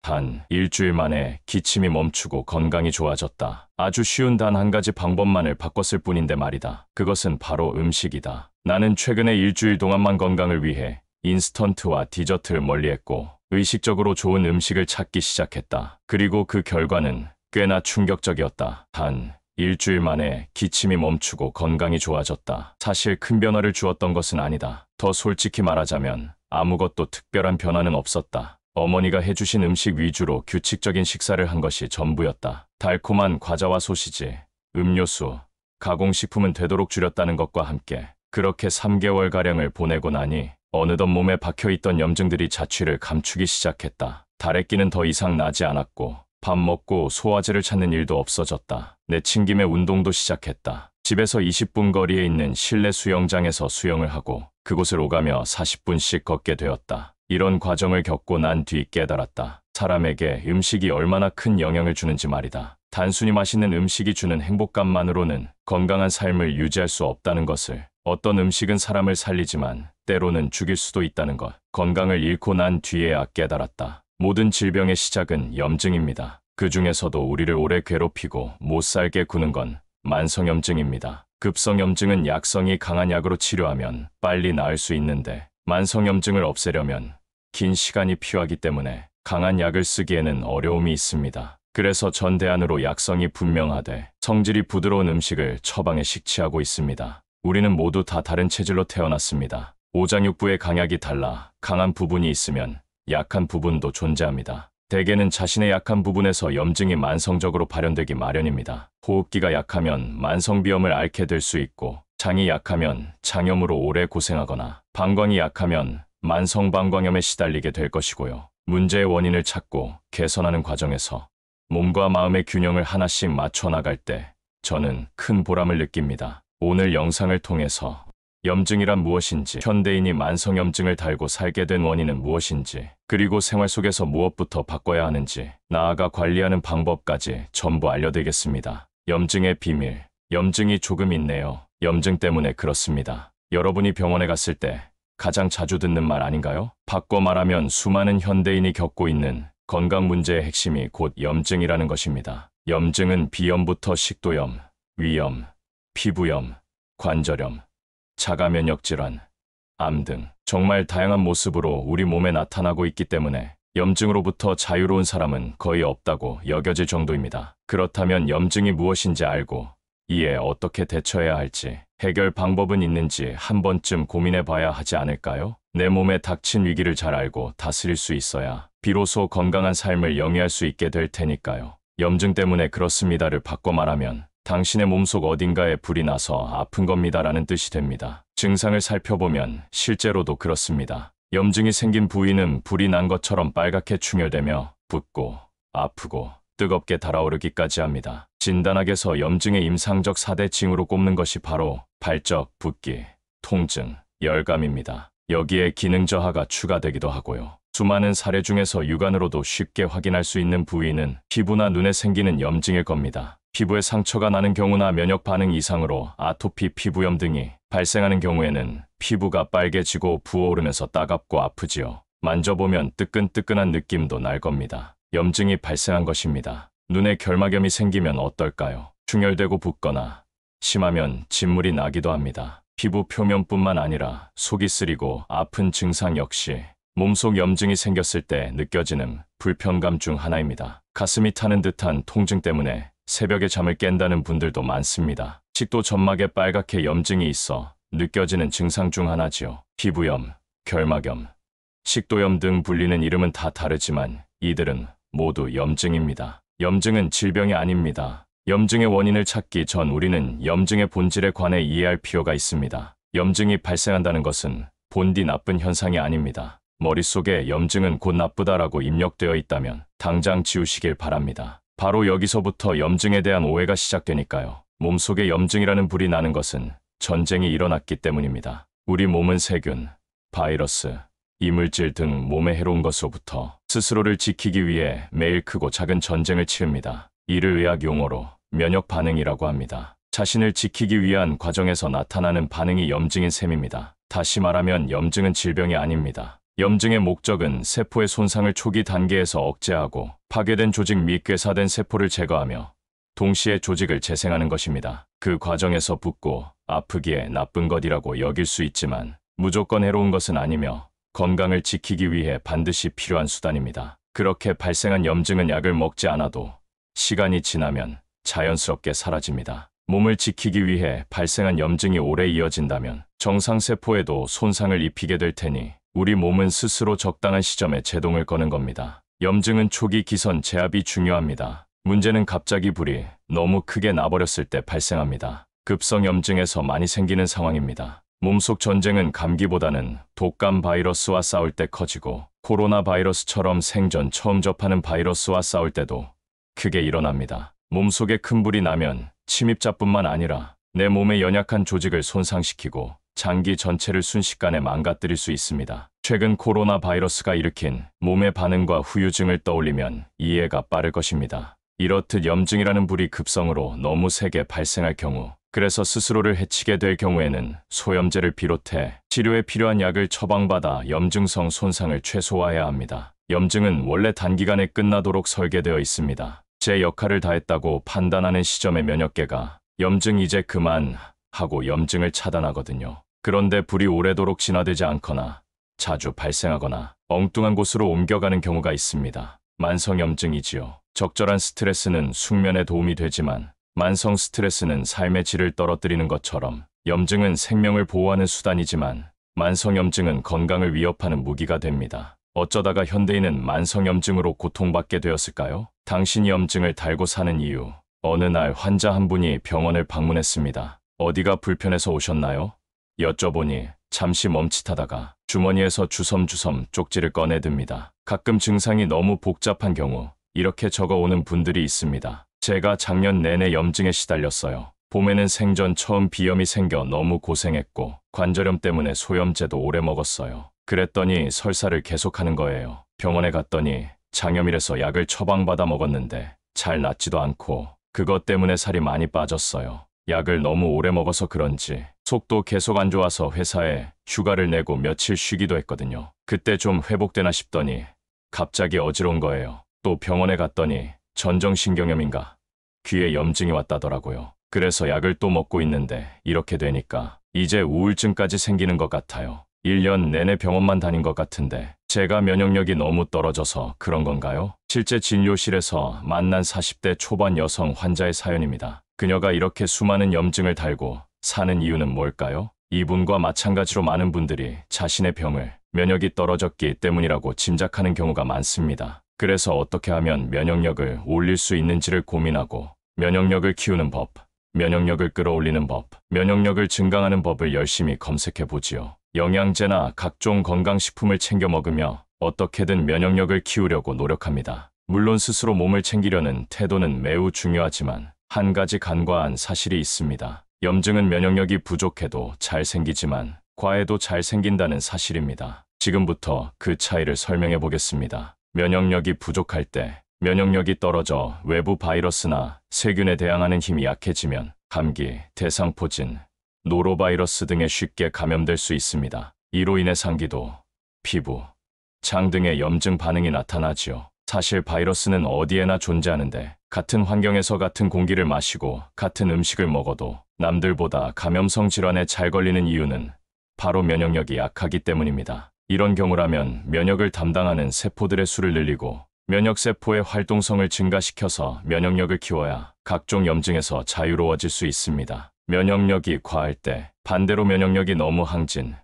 단 일주일 만에 기침이 멈추고 건강이 좋아졌다. 아주 쉬운 단 한 가지 방법만을 바꿨을 뿐인데 말이다. 그것은 바로 음식이다. 나는 최근에 일주일 동안만 건강을 위해 인스턴트와 디저트를 멀리했고 의식적으로 좋은 음식을 찾기 시작했다. 그리고 그 결과는 꽤나 충격적이었다. 단 일주일 만에 기침이 멈추고 건강이 좋아졌다. 사실 큰 변화를 주었던 것은 아니다. 더 솔직히 말하자면 아무것도 특별한 변화는 없었다. 어머니가 해주신 음식 위주로 규칙적인 식사를 한 것이 전부였다. 달콤한 과자와 소시지, 음료수, 가공식품은 되도록 줄였다는 것과 함께 그렇게 3개월가량을 보내고 나니 어느덧 몸에 박혀있던 염증들이 자취를 감추기 시작했다. 다래끼는 더 이상 나지 않았고 밥 먹고 소화제를 찾는 일도 없어졌다. 내친김에 운동도 시작했다. 집에서 20분 거리에 있는 실내 수영장에서 수영을 하고 그곳을 오가며 40분씩 걷게 되었다. 이런 과정을 겪고 난 뒤 깨달았다. 사람에게 음식이 얼마나 큰 영향을 주는지 말이다. 단순히 맛있는 음식이 주는 행복감만으로는 건강한 삶을 유지할 수 없다는 것을, 어떤 음식은 사람을 살리지만 때로는 죽일 수도 있다는 것, 건강을 잃고 난 뒤에야 깨달았다. 모든 질병의 시작은 염증입니다. 그 중에서도 우리를 오래 괴롭히고 못 살게 구는 건 만성염증입니다. 급성염증은 약성이 강한 약으로 치료하면 빨리 나을 수 있는데 만성염증을 없애려면 긴 시간이 필요하기 때문에 강한 약을 쓰기에는 어려움이 있습니다. 그래서 전 대안으로 약성이 분명하되 성질이 부드러운 음식을 처방에 식취하고 있습니다. 우리는 모두 다 다른 체질로 태어났습니다. 오장육부의 강약이 달라 강한 부분이 있으면 약한 부분도 존재합니다. 대개는 자신의 약한 부분에서 염증이 만성적으로 발현되기 마련입니다. 호흡기가 약하면 만성비염을 앓게 될 수 있고, 장이 약하면 장염으로 오래 고생하거나, 방광이 약하면 만성방광염에 시달리게 될 것이고요. 문제의 원인을 찾고 개선하는 과정에서 몸과 마음의 균형을 하나씩 맞춰 나갈 때 저는 큰 보람을 느낍니다. 오늘 영상을 통해서 염증이란 무엇인지, 현대인이 만성염증을 달고 살게 된 원인은 무엇인지, 그리고 생활 속에서 무엇부터 바꿔야 하는지, 나아가 관리하는 방법까지 전부 알려드리겠습니다. 염증의 비밀. 염증이 조금 있네요. 염증 때문에 그렇습니다. 여러분이 병원에 갔을 때 가장 자주 듣는 말 아닌가요? 바꿔 말하면 수많은 현대인이 겪고 있는 건강 문제의 핵심이 곧 염증이라는 것입니다. 염증은 비염부터 식도염, 위염, 피부염, 관절염, 자가면역질환, 암 등 정말 다양한 모습으로 우리 몸에 나타나고 있기 때문에 염증으로부터 자유로운 사람은 거의 없다고 여겨질 정도입니다. 그렇다면 염증이 무엇인지 알고 이에 어떻게 대처해야 할지, 해결 방법은 있는지 한 번쯤 고민해 봐야 하지 않을까요? 내 몸에 닥친 위기를 잘 알고 다스릴 수 있어야 비로소 건강한 삶을 영위할 수 있게 될 테니까요. 염증 때문에 그렇습니다를 바꿔 말하면 당신의 몸속 어딘가에 불이 나서 아픈 겁니다라는 뜻이 됩니다. 증상을 살펴보면 실제로도 그렇습니다. 염증이 생긴 부위는 불이 난 것처럼 빨갛게 충혈되며 붓고 아프고 뜨겁게 달아오르기까지 합니다. 진단학에서 염증의 임상적 4대 징후로 꼽는 것이 바로 발적, 붓기, 통증, 열감입니다. 여기에 기능 저하가 추가되기도 하고요. 수많은 사례 중에서 육안으로도 쉽게 확인할 수 있는 부위는 피부나 눈에 생기는 염증일 겁니다. 피부에 상처가 나는 경우나 면역 반응 이상으로 아토피, 피부염 등이 발생하는 경우에는 피부가 빨개지고 부어오르면서 따갑고 아프지요. 만져보면 뜨끈뜨끈한 느낌도 날 겁니다. 염증이 발생한 것입니다. 눈에 결막염이 생기면 어떨까요? 충혈되고 붓거나 심하면 진물이 나기도 합니다. 피부 표면뿐만 아니라 속이 쓰리고 아픈 증상 역시 몸속 염증이 생겼을 때 느껴지는 불편감 중 하나입니다. 가슴이 타는 듯한 통증 때문에 새벽에 잠을 깬다는 분들도 많습니다. 식도 점막에 빨갛게 염증이 있어 느껴지는 증상 중 하나지요. 피부염, 결막염, 식도염 등 불리는 이름은 다 다르지만 이들은 모두 염증입니다. 염증은 질병이 아닙니다. 염증의 원인을 찾기 전 우리는 염증의 본질에 관해 이해할 필요가 있습니다. 염증이 발생한다는 것은 본디 나쁜 현상이 아닙니다. 머릿속에 염증은 곧 나쁘다라고 입력되어 있다면 당장 지우시길 바랍니다. 바로 여기서부터 염증에 대한 오해가 시작되니까요. 몸속에 염증이라는 불이 나는 것은 전쟁이 일어났기 때문입니다. 우리 몸은 세균, 바이러스, 이물질 등 몸에 해로운 것으로부터 스스로를 지키기 위해 매일 크고 작은 전쟁을 치릅니다. 이를 의학 용어로 면역 반응이라고 합니다. 자신을 지키기 위한 과정에서 나타나는 반응이 염증인 셈입니다. 다시 말하면 염증은 질병이 아닙니다. 염증의 목적은 세포의 손상을 초기 단계에서 억제하고 파괴된 조직 및 괴사된 세포를 제거하며 동시에 조직을 재생하는 것입니다. 그 과정에서 붓고 아프기에 나쁜 것이라고 여길 수 있지만 무조건 해로운 것은 아니며 건강을 지키기 위해 반드시 필요한 수단입니다. 그렇게 발생한 염증은 약을 먹지 않아도 시간이 지나면 자연스럽게 사라집니다. 몸을 지키기 위해 발생한 염증이 오래 이어진다면 정상세포에도 손상을 입히게 될 테니 우리 몸은 스스로 적당한 시점에 제동을 거는 겁니다. 염증은 초기 기선 제압이 중요합니다. 문제는 갑자기 불이 너무 크게 나버렸을 때 발생합니다. 급성 염증에서 많이 생기는 상황입니다. 몸속 전쟁은 감기보다는 독감 바이러스와 싸울 때 커지고 코로나 바이러스처럼 생전 처음 접하는 바이러스와 싸울 때도 크게 일어납니다. 몸속에 큰 불이 나면 침입자뿐만 아니라 내 몸의 연약한 조직을 손상시키고 장기 전체를 순식간에 망가뜨릴 수 있습니다. 최근 코로나 바이러스가 일으킨 몸의 반응과 후유증을 떠올리면 이해가 빠를 것입니다. 이렇듯 염증이라는 불이 급성으로 너무 세게 발생할 경우, 그래서 스스로를 해치게 될 경우에는 소염제를 비롯해 치료에 필요한 약을 처방받아 염증성 손상을 최소화해야 합니다. 염증은 원래 단기간에 끝나도록 설계되어 있습니다. 제 역할을 다했다고 판단하는 시점의 면역계가 염증 이제 그만 하고 염증을 차단하거든요. 그런데 불이 오래도록 진화되지 않거나 자주 발생하거나 엉뚱한 곳으로 옮겨가는 경우가 있습니다. 만성염증이지요. 적절한 스트레스는 숙면에 도움이 되지만 만성 스트레스는 삶의 질을 떨어뜨리는 것처럼 염증은 생명을 보호하는 수단이지만 만성염증은 건강을 위협하는 무기가 됩니다. 어쩌다가 현대인은 만성염증으로 고통받게 되었을까요? 당신이 염증을 달고 사는 이유. 어느 날 환자 한 분이 병원을 방문했습니다. 어디가 불편해서 오셨나요? 여쭤보니 잠시 멈칫하다가 주머니에서 주섬주섬 쪽지를 꺼내듭니다. 가끔 증상이 너무 복잡한 경우 이렇게 적어오는 분들이 있습니다. 제가 작년 내내 염증에 시달렸어요. 봄에는 생전 처음 비염이 생겨 너무 고생했고 관절염 때문에 소염제도 오래 먹었어요. 그랬더니 설사를 계속하는 거예요. 병원에 갔더니 장염이라서 약을 처방받아 먹었는데 잘 낫지도 않고 그것 때문에 살이 많이 빠졌어요. 약을 너무 오래 먹어서 그런지 속도 계속 안 좋아서 회사에 휴가를 내고 며칠 쉬기도 했거든요. 그때 좀 회복되나 싶더니 갑자기 어지러운 거예요. 또 병원에 갔더니 전정신경염인가 귀에 염증이 왔다더라고요. 그래서 약을 또 먹고 있는데 이렇게 되니까 이제 우울증까지 생기는 것 같아요. 1년 내내 병원만 다닌 것 같은데 제가 면역력이 너무 떨어져서 그런 건가요? 실제 진료실에서 만난 40대 초반 여성 환자의 사연입니다. 그녀가 이렇게 수많은 염증을 달고 사는 이유는 뭘까요? 이분과 마찬가지로 많은 분들이 자신의 병을 면역이 떨어졌기 때문이라고 짐작하는 경우가 많습니다. 그래서 어떻게 하면 면역력을 올릴 수 있는지를 고민하고 면역력을 키우는 법, 면역력을 끌어올리는 법, 면역력을 증강하는 법을 열심히 검색해 보지요. 영양제나 각종 건강식품을 챙겨 먹으며 어떻게든 면역력을 키우려고 노력합니다. 물론 스스로 몸을 챙기려는 태도는 매우 중요하지만 한 가지 간과한 사실이 있습니다. 염증은 면역력이 부족해도 잘 생기지만 과해도 잘 생긴다는 사실입니다. 지금부터 그 차이를 설명해 보겠습니다. 면역력이 부족할 때, 면역력이 떨어져 외부 바이러스나 세균에 대항하는 힘이 약해지면 감기, 대상포진, 노로바이러스 등에 쉽게 감염될 수 있습니다. 이로 인해 상기도, 피부, 장 등의 염증 반응이 나타나지요. 사실 바이러스는 어디에나 존재하는데 같은 환경에서 같은 공기를 마시고 같은 음식을 먹어도 남들보다 감염성 질환에 잘 걸리는 이유는 바로 면역력이 약하기 때문입니다. 이런 경우라면 면역을 담당하는 세포들의 수를 늘리고 면역세포의 활동성을 증가시켜서 면역력을 키워야 각종 염증에서 자유로워질 수 있습니다. 면역력이 과할 때 반대로 면역력이 너무 항진,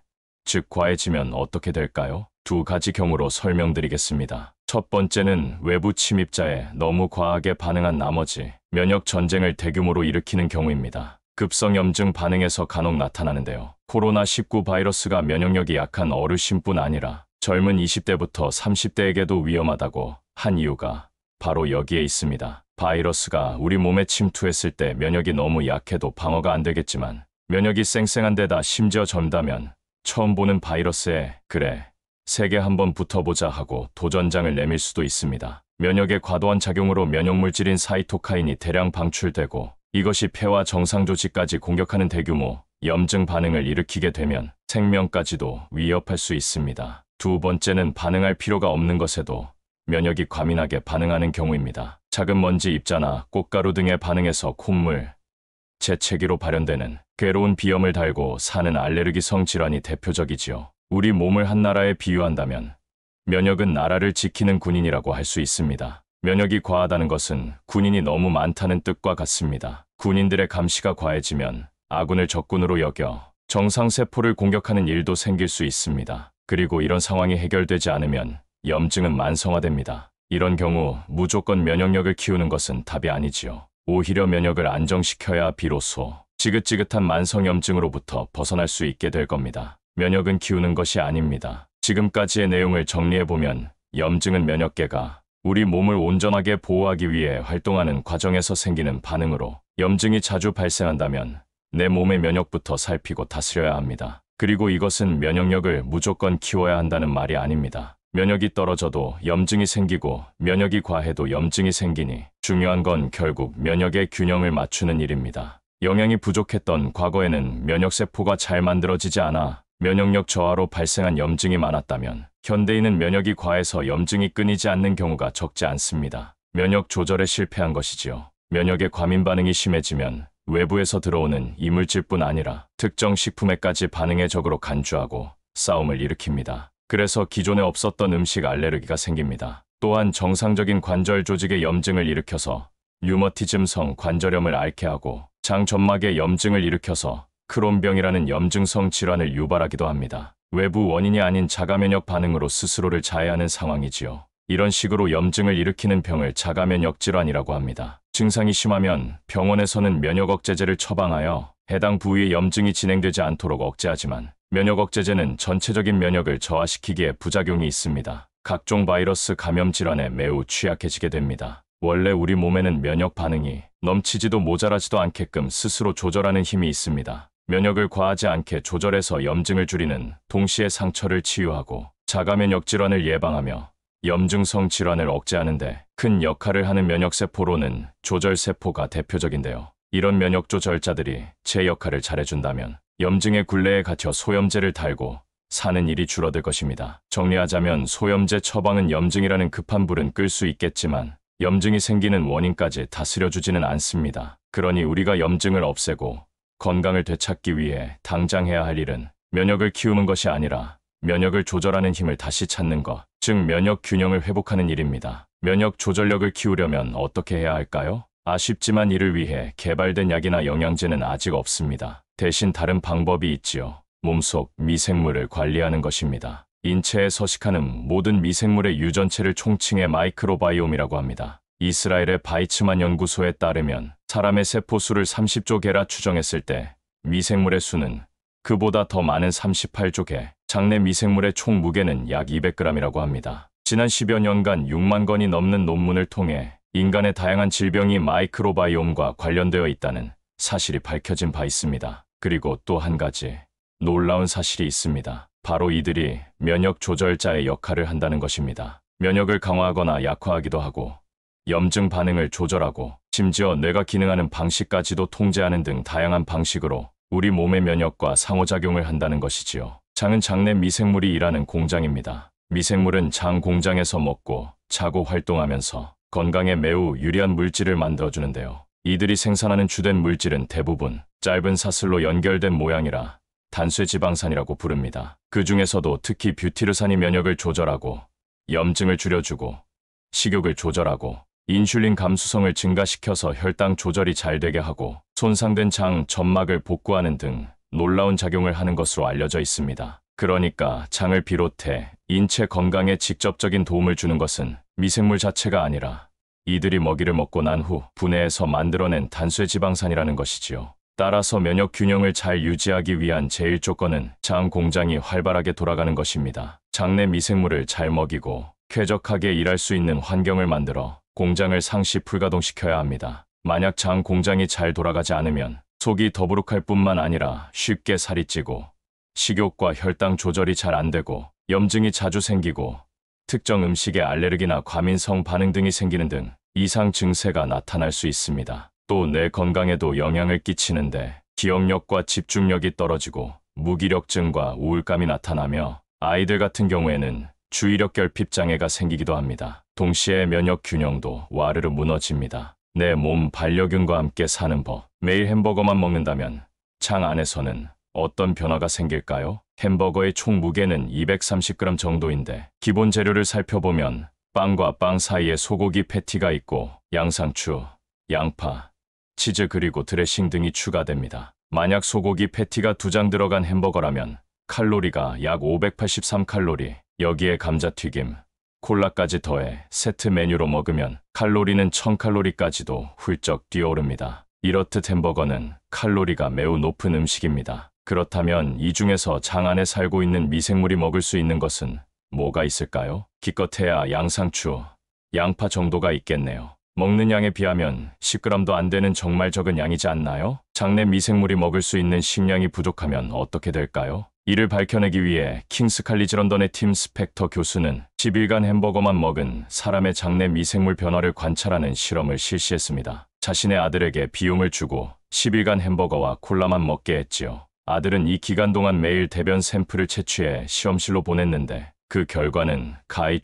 즉 과해지면 어떻게 될까요? 두 가지 경우로 설명드리겠습니다. 첫 번째는 외부 침입자에 너무 과하게 반응한 나머지 면역 전쟁을 대규모로 일으키는 경우입니다. 급성염증 반응에서 간혹 나타나는데요. 코로나19 바이러스가 면역력이 약한 어르신뿐 아니라 젊은 20대부터 30대에게도 위험하다고 한 이유가 바로 여기에 있습니다. 바이러스가 우리 몸에 침투했을 때 면역이 너무 약해도 방어가 안 되겠지만 면역이 쌩쌩한 데다 심지어 젊다면 처음 보는 바이러스에 그래, 세게 한번 붙어보자 하고 도전장을 내밀 수도 있습니다. 면역의 과도한 작용으로 면역물질인 사이토카인이 대량 방출되고 이것이 폐와 정상조직까지 공격하는 대규모 염증 반응을 일으키게 되면 생명까지도 위협할 수 있습니다. 두 번째는 반응할 필요가 없는 것에도 면역이 과민하게 반응하는 경우입니다. 작은 먼지, 입자나 꽃가루 등의 반응에서 콧물, 재채기로 발현되는 괴로운 비염을 달고 사는 알레르기성 질환이 대표적이지요. 우리 몸을 한 나라에 비유한다면 면역은 나라를 지키는 군인이라고 할 수 있습니다. 면역이 과하다는 것은 군인이 너무 많다는 뜻과 같습니다. 군인들의 감시가 과해지면 아군을 적군으로 여겨 정상세포를 공격하는 일도 생길 수 있습니다. 그리고 이런 상황이 해결되지 않으면 염증은 만성화됩니다. 이런 경우 무조건 면역력을 키우는 것은 답이 아니지요. 오히려 면역을 안정시켜야 비로소 지긋지긋한 만성염증으로부터 벗어날 수 있게 될 겁니다. 면역은 키우는 것이 아닙니다. 지금까지의 내용을 정리해보면 염증은 면역계가 우리 몸을 온전하게 보호하기 위해 활동하는 과정에서 생기는 반응으로 염증이 자주 발생한다면 내 몸의 면역부터 살피고 다스려야 합니다. 그리고 이것은 면역력을 무조건 키워야 한다는 말이 아닙니다. 면역이 떨어져도 염증이 생기고 면역이 과해도 염증이 생기니 중요한 건 결국 면역의 균형을 맞추는 일입니다. 영양이 부족했던 과거에는 면역세포가 잘 만들어지지 않아 면역력 저하로 발생한 염증이 많았다면 현대인은 면역이 과해서 염증이 끊이지 않는 경우가 적지 않습니다. 면역 조절에 실패한 것이지요. 면역의 과민 반응이 심해지면 외부에서 들어오는 이물질뿐 아니라 특정 식품에까지 반응의 적으로 간주하고 싸움을 일으킵니다. 그래서 기존에 없었던 음식 알레르기가 생깁니다. 또한 정상적인 관절 조직의 염증을 일으켜서 류머티즘성 관절염을 앓게 하고 장 점막의 염증을 일으켜서 크론병이라는 염증성 질환을 유발하기도 합니다. 외부 원인이 아닌 자가면역 반응으로 스스로를 자해하는 상황이지요. 이런 식으로 염증을 일으키는 병을 자가면역 질환이라고 합니다. 증상이 심하면 병원에서는 면역 억제제를 처방하여 해당 부위의 염증이 진행되지 않도록 억제하지만 면역 억제제는 전체적인 면역을 저하시키기에 부작용이 있습니다. 각종 바이러스 감염 질환에 매우 취약해지게 됩니다. 원래 우리 몸에는 면역 반응이 넘치지도 모자라지도 않게끔 스스로 조절하는 힘이 있습니다. 면역을 과하지 않게 조절해서 염증을 줄이는 동시에 상처를 치유하고 자가면역 질환을 예방하며 염증성 질환을 억제하는 데 큰 역할을 하는 면역세포로는 조절세포가 대표적인데요. 이런 면역 조절자들이 제 역할을 잘해준다면 염증의 굴레에 갇혀 소염제를 달고 사는 일이 줄어들 것입니다. 정리하자면 소염제 처방은 염증이라는 급한 불은 끌 수 있겠지만 염증이 생기는 원인까지 다스려주지는 않습니다. 그러니 우리가 염증을 없애고 건강을 되찾기 위해 당장 해야 할 일은 면역을 키우는 것이 아니라 면역을 조절하는 힘을 다시 찾는 것, 즉 면역 균형을 회복하는 일입니다. 면역 조절력을 키우려면 어떻게 해야 할까요? 아쉽지만 이를 위해 개발된 약이나 영양제는 아직 없습니다. 대신 다른 방법이 있지요. 몸속 미생물을 관리하는 것입니다. 인체에 서식하는 모든 미생물의 유전체를 총칭해 마이크로바이옴이라고 합니다. 이스라엘의 바이츠만 연구소에 따르면 사람의 세포수를 30조 개라 추정했을 때 미생물의 수는 그보다 더 많은 38조 개, 장내 미생물의 총 무게는 약 200g이라고 합니다. 지난 10여 년간 6만 건이 넘는 논문을 통해 인간의 다양한 질병이 마이크로바이옴과 관련되어 있다는 사실이 밝혀진 바 있습니다. 그리고 또 한 가지 놀라운 사실이 있습니다. 바로 이들이 면역 조절자의 역할을 한다는 것입니다. 면역을 강화하거나 약화하기도 하고 염증 반응을 조절하고 심지어 뇌가 기능하는 방식까지도 통제하는 등 다양한 방식으로 우리 몸의 면역과 상호작용을 한다는 것이지요. 장은 장내 미생물이 일하는 공장입니다. 미생물은 장 공장에서 먹고 자고 활동하면서 건강에 매우 유리한 물질을 만들어주는데요. 이들이 생산하는 주된 물질은 대부분 짧은 사슬로 연결된 모양이라 단쇠지방산이라고 부릅니다. 그 중에서도 특히 뷰티르산이 면역을 조절하고 염증을 줄여주고 식욕을 조절하고 인슐린 감수성을 증가시켜서 혈당 조절이 잘 되게 하고 손상된 장 점막을 복구하는 등 놀라운 작용을 하는 것으로 알려져 있습니다. 그러니까 장을 비롯해 인체 건강에 직접적인 도움을 주는 것은 미생물 자체가 아니라 이들이 먹이를 먹고 난 후 분해해서 만들어낸 단쇠지방산이라는 것이지요. 따라서 면역 균형을 잘 유지하기 위한 제일 조건은 장 공장이 활발하게 돌아가는 것입니다. 장내 미생물을 잘 먹이고 쾌적하게 일할 수 있는 환경을 만들어 공장을 상시 불가동시켜야 합니다. 만약 장 공장이 잘 돌아가지 않으면 속이 더부룩할 뿐만 아니라 쉽게 살이 찌고 식욕과 혈당 조절이 잘 안 되고 염증이 자주 생기고 특정 음식에 알레르기나 과민성 반응 등이 생기는 등 이상 증세가 나타날 수 있습니다. 또 내 건강에도 영향을 끼치는데 기억력과 집중력이 떨어지고 무기력증과 우울감이 나타나며 아이들 같은 경우에는 주의력 결핍 장애가 생기기도 합니다. 동시에 면역 균형도 와르르 무너집니다. 내 몸 반려균과 함께 사는 법. 매일 햄버거만 먹는다면 장 안에서는 어떤 변화가 생길까요? 햄버거의 총 무게는 230g 정도인데 기본 재료를 살펴보면 빵과 빵 사이에 소고기 패티가 있고 양상추, 양파, 치즈 그리고 드레싱 등이 추가됩니다. 만약 소고기 패티가 2장 들어간 햄버거라면 칼로리가 약 583칼로리, 여기에 감자튀김, 콜라까지 더해 세트 메뉴로 먹으면 칼로리는 1000칼로리까지도 훌쩍 뛰어오릅니다. 이렇듯 햄버거는 칼로리가 매우 높은 음식입니다. 그렇다면 이 중에서 장 안에 살고 있는 미생물이 먹을 수 있는 것은 뭐가 있을까요? 기껏해야 양상추, 양파 정도가 있겠네요. 먹는 양에 비하면 10g도 안 되는 정말 적은 양이지 않나요? 장내 미생물이 먹을 수 있는 식량이 부족하면 어떻게 될까요? 이를 밝혀내기 위해 킹스 칼리지 런던의 팀 스펙터 교수는 10일간 햄버거만 먹은 사람의 장내 미생물 변화를 관찰하는 실험을 실시했습니다. 자신의 아들에게 비용을 주고 10일간 햄버거와 콜라만 먹게 했지요. 아들은 이 기간 동안 매일 대변 샘플을 채취해 시험실로 보냈는데 그 결과는 가히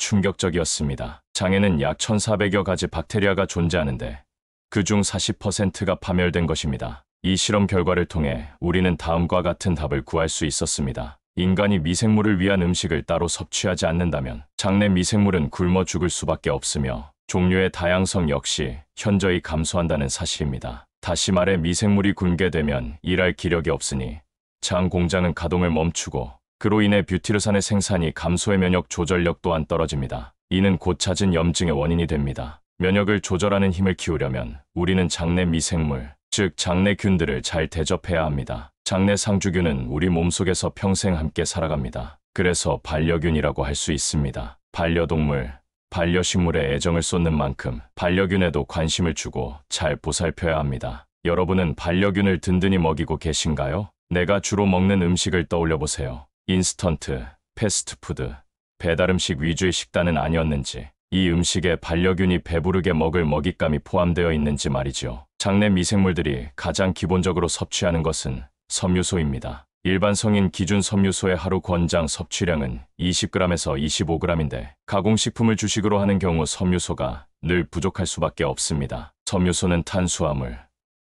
충격적이었습니다. 장에는 약 1400여 가지 박테리아가 존재하는데 그중 40%가 파멸된 것입니다. 이 실험 결과를 통해 우리는 다음과 같은 답을 구할 수 있었습니다. 인간이 미생물을 위한 음식을 따로 섭취하지 않는다면 장내 미생물은 굶어 죽을 수밖에 없으며 종류의 다양성 역시 현저히 감소한다는 사실입니다. 다시 말해 미생물이 굶게 되면 일할 기력이 없으니 장 공장은 가동을 멈추고 그로 인해 뷰티르산의 생산이 감소해 면역 조절력 또한 떨어집니다. 이는 곧 잦은 염증의 원인이 됩니다. 면역을 조절하는 힘을 키우려면 우리는 장내 미생물, 즉 장내균들을 잘 대접해야 합니다. 장내 상주균은 우리 몸속에서 평생 함께 살아갑니다. 그래서 반려균이라고 할 수 있습니다. 반려동물, 반려식물에 애정을 쏟는 만큼 반려균에도 관심을 주고 잘 보살펴야 합니다. 여러분은 반려균을 든든히 먹이고 계신가요? 내가 주로 먹는 음식을 떠올려 보세요. 인스턴트, 패스트푸드, 배달음식 위주의 식단은 아니었는지, 이 음식에 반려균이 배부르게 먹을 먹잇감이 포함되어 있는지 말이죠. 장내 미생물들이 가장 기본적으로 섭취하는 것은 섬유소입니다. 일반 성인 기준 섬유소의 하루 권장 섭취량은 20g에서 25g인데 가공식품을 주식으로 하는 경우 섬유소가 늘 부족할 수밖에 없습니다. 섬유소는 탄수화물,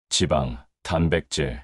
지방, 단백질,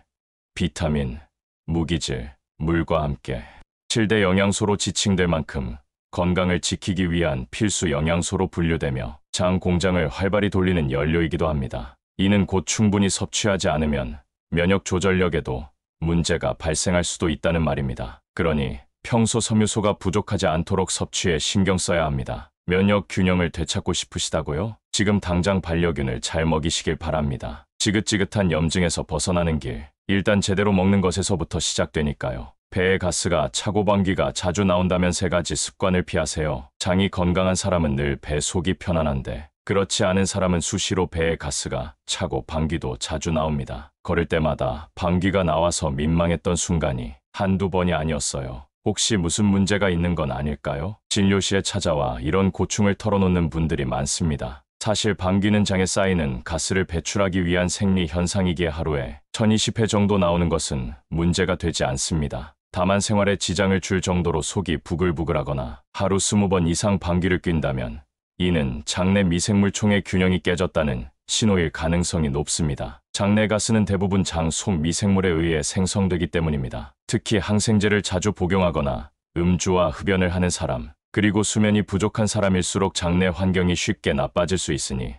비타민, 무기질, 물과 함께 7대 영양소로 지칭될 만큼 건강을 지키기 위한 필수 영양소로 분류되며 장 공장을 활발히 돌리는 연료이기도 합니다. 이는 곧 충분히 섭취하지 않으면 면역 조절력에도 문제가 발생할 수도 있다는 말입니다. 그러니 평소 섬유소가 부족하지 않도록 섭취에 신경 써야 합니다. 면역 균형을 되찾고 싶으시다고요? 지금 당장 반려균을 잘 먹이시길 바랍니다. 지긋지긋한 염증에서 벗어나는 길, 일단 제대로 먹는 것에서부터 시작되니까요. 배에 가스가 차고 방귀가 자주 나온다면 3가지 습관을 피하세요. 장이 건강한 사람은 늘 배 속이 편안한데 그렇지 않은 사람은 수시로 배에 가스가 차고 방귀도 자주 나옵니다. 걸을 때마다 방귀가 나와서 민망했던 순간이 한두 번이 아니었어요. 혹시 무슨 문제가 있는 건 아닐까요? 진료실에 찾아와 이런 고충을 털어놓는 분들이 많습니다. 사실 방귀는 장에 쌓이는 가스를 배출하기 위한 생리 현상이기에 하루에 1020회 정도 나오는 것은 문제가 되지 않습니다. 다만 생활에 지장을 줄 정도로 속이 부글부글하거나 하루 20번 이상 방귀를 낀다면 이는 장내 미생물총의 균형이 깨졌다는 신호일 가능성이 높습니다. 장내 가스는 대부분 장 속 미생물에 의해 생성되기 때문입니다. 특히 항생제를 자주 복용하거나 음주와 흡연을 하는 사람, 그리고 수면이 부족한 사람일수록 장내 환경이 쉽게 나빠질 수 있으니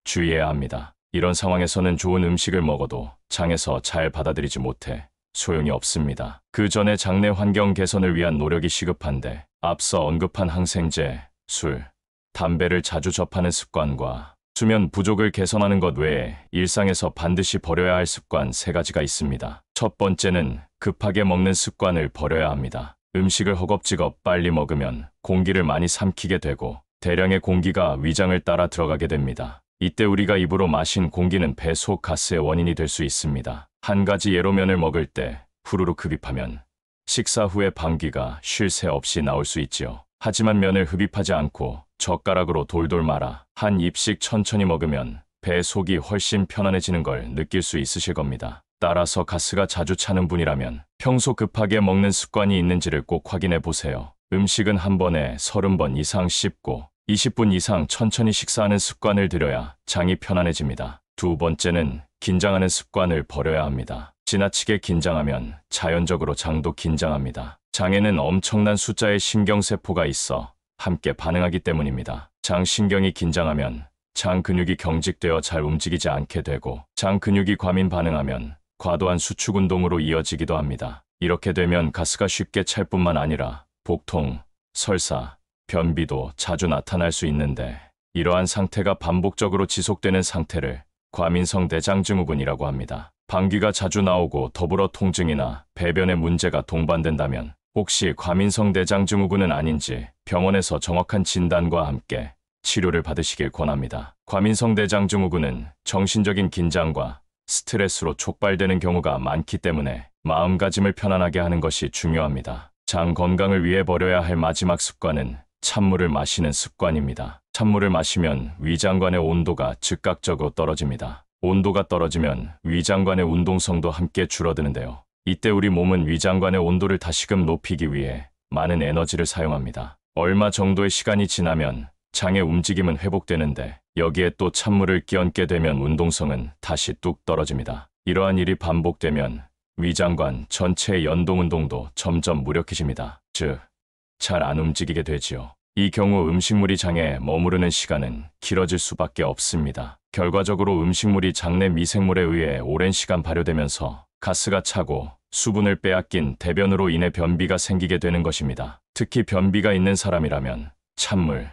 주의해야 합니다. 이런 상황에서는 좋은 음식을 먹어도 장에서 잘 받아들이지 못해 소용이 없습니다. 그 전에 장내 환경 개선을 위한 노력이 시급한데 앞서 언급한 항생제, 술, 담배를 자주 접하는 습관과 수면 부족을 개선하는 것 외에 일상에서 반드시 버려야 할 습관 3가지가 있습니다. 첫 번째는 급하게 먹는 습관을 버려야 합니다. 음식을 허겁지겁 빨리 먹으면 공기를 많이 삼키게 되고 대량의 공기가 위장을 따라 들어가게 됩니다. 이때 우리가 입으로 마신 공기는 배 속 가스의 원인이 될 수 있습니다. 한 가지 예로 면을 먹을 때 후루룩 흡입하면 식사 후에 방귀가 쉴 새 없이 나올 수 있지요. 하지만 면을 흡입하지 않고 젓가락으로 돌돌 말아 한 입씩 천천히 먹으면 배 속이 훨씬 편안해지는 걸 느낄 수 있으실 겁니다. 따라서 가스가 자주 차는 분이라면 평소 급하게 먹는 습관이 있는지를 꼭 확인해 보세요. 음식은 한 번에 30번 이상 씹고 20분 이상 천천히 식사하는 습관을 들여야 장이 편안해집니다. 두 번째는 긴장하는 습관을 버려야 합니다. 지나치게 긴장하면 자연적으로 장도 긴장합니다. 장에는 엄청난 숫자의 신경세포가 있어 함께 반응하기 때문입니다. 장 신경이 긴장하면 장 근육이 경직되어 잘 움직이지 않게 되고 장 근육이 과민 반응하면 과도한 수축 운동으로 이어지기도 합니다. 이렇게 되면 가스가 쉽게 찰 뿐만 아니라 복통, 설사, 변비도 자주 나타날 수 있는데 이러한 상태가 반복적으로 지속되는 상태를 과민성 대장증후군이라고 합니다. 방귀가 자주 나오고 더불어 통증이나 배변에 문제가 동반된다면 혹시 과민성 대장증후군은 아닌지 병원에서 정확한 진단과 함께 치료를 받으시길 권합니다. 과민성 대장증후군은 정신적인 긴장과 스트레스로 촉발되는 경우가 많기 때문에 마음가짐을 편안하게 하는 것이 중요합니다. 장 건강을 위해 버려야 할 마지막 습관은 찬물을 마시는 습관입니다. 찬물을 마시면 위장관의 온도가 즉각적으로 떨어집니다. 온도가 떨어지면 위장관의 운동성도 함께 줄어드는데요. 이때 우리 몸은 위장관의 온도를 다시금 높이기 위해 많은 에너지를 사용합니다. 얼마 정도의 시간이 지나면 장의 움직임은 회복되는데 여기에 또 찬물을 끼얹게 되면 운동성은 다시 뚝 떨어집니다. 이러한 일이 반복되면 위장관 전체의 연동운동도 점점 무력해집니다. 즉, 잘 안 움직이게 되지요. 이 경우 음식물이 장에 머무르는 시간은 길어질 수밖에 없습니다. 결과적으로 음식물이 장내 미생물에 의해 오랜 시간 발효되면서 가스가 차고 수분을 빼앗긴 대변으로 인해 변비가 생기게 되는 것입니다. 특히 변비가 있는 사람이라면 찬물,